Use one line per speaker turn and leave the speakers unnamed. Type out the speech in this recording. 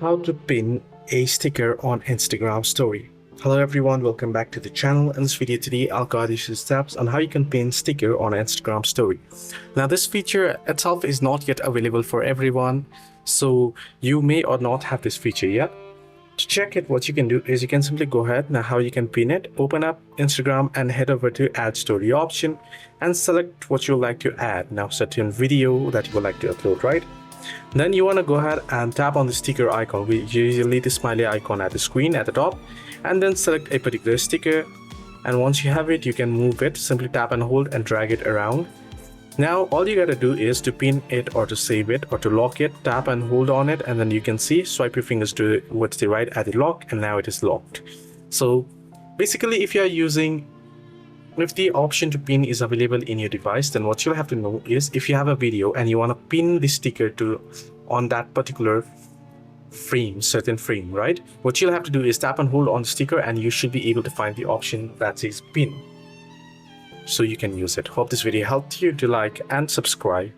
How to pin a sticker on Instagram story. Hello everyone, welcome back to the channel. In this video today I'll guide you through steps on how you can pin sticker on Instagram story. Now this feature itself is not yet available for everyone, so you may or not have this feature yet. To check it, what you can do is you can simply go ahead. Now how you can pin it, open up Instagram and head over to add story option and select what you would like to add. Now certain video that you would like to upload, right? Then you want to go ahead and tap on the sticker icon, which usually the smiley icon at the screen at the top, and then select a particular sticker. And once you have it, you can move it. Simply tap and hold and drag it around. Now all you gotta do is to pin it or to save it or to lock it. Tap and hold on it, and then you can see, swipe your fingers towards the right at the lock, and now it is locked. So basically, if the option to pin is available in your device, then what you'll have to know is if you have a video and you want to pin the sticker on that particular certain frame, right? What you'll have to do is tap and hold on the sticker, and you should be able to find the option that says pin, so you can use it. Hope this video helped you. To like and subscribe.